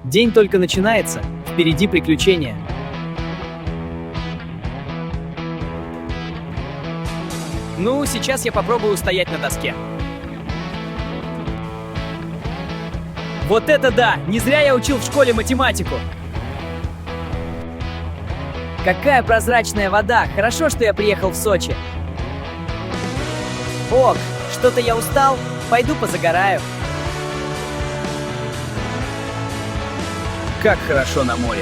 День только начинается, впереди приключения. Ну, сейчас я попробую устоять на доске. Вот это да! Не зря я учил в школе математику. Какая прозрачная вода! Хорошо, что я приехал в Сочи. Ок, что-то я устал. Пойду позагораю. Как хорошо на море.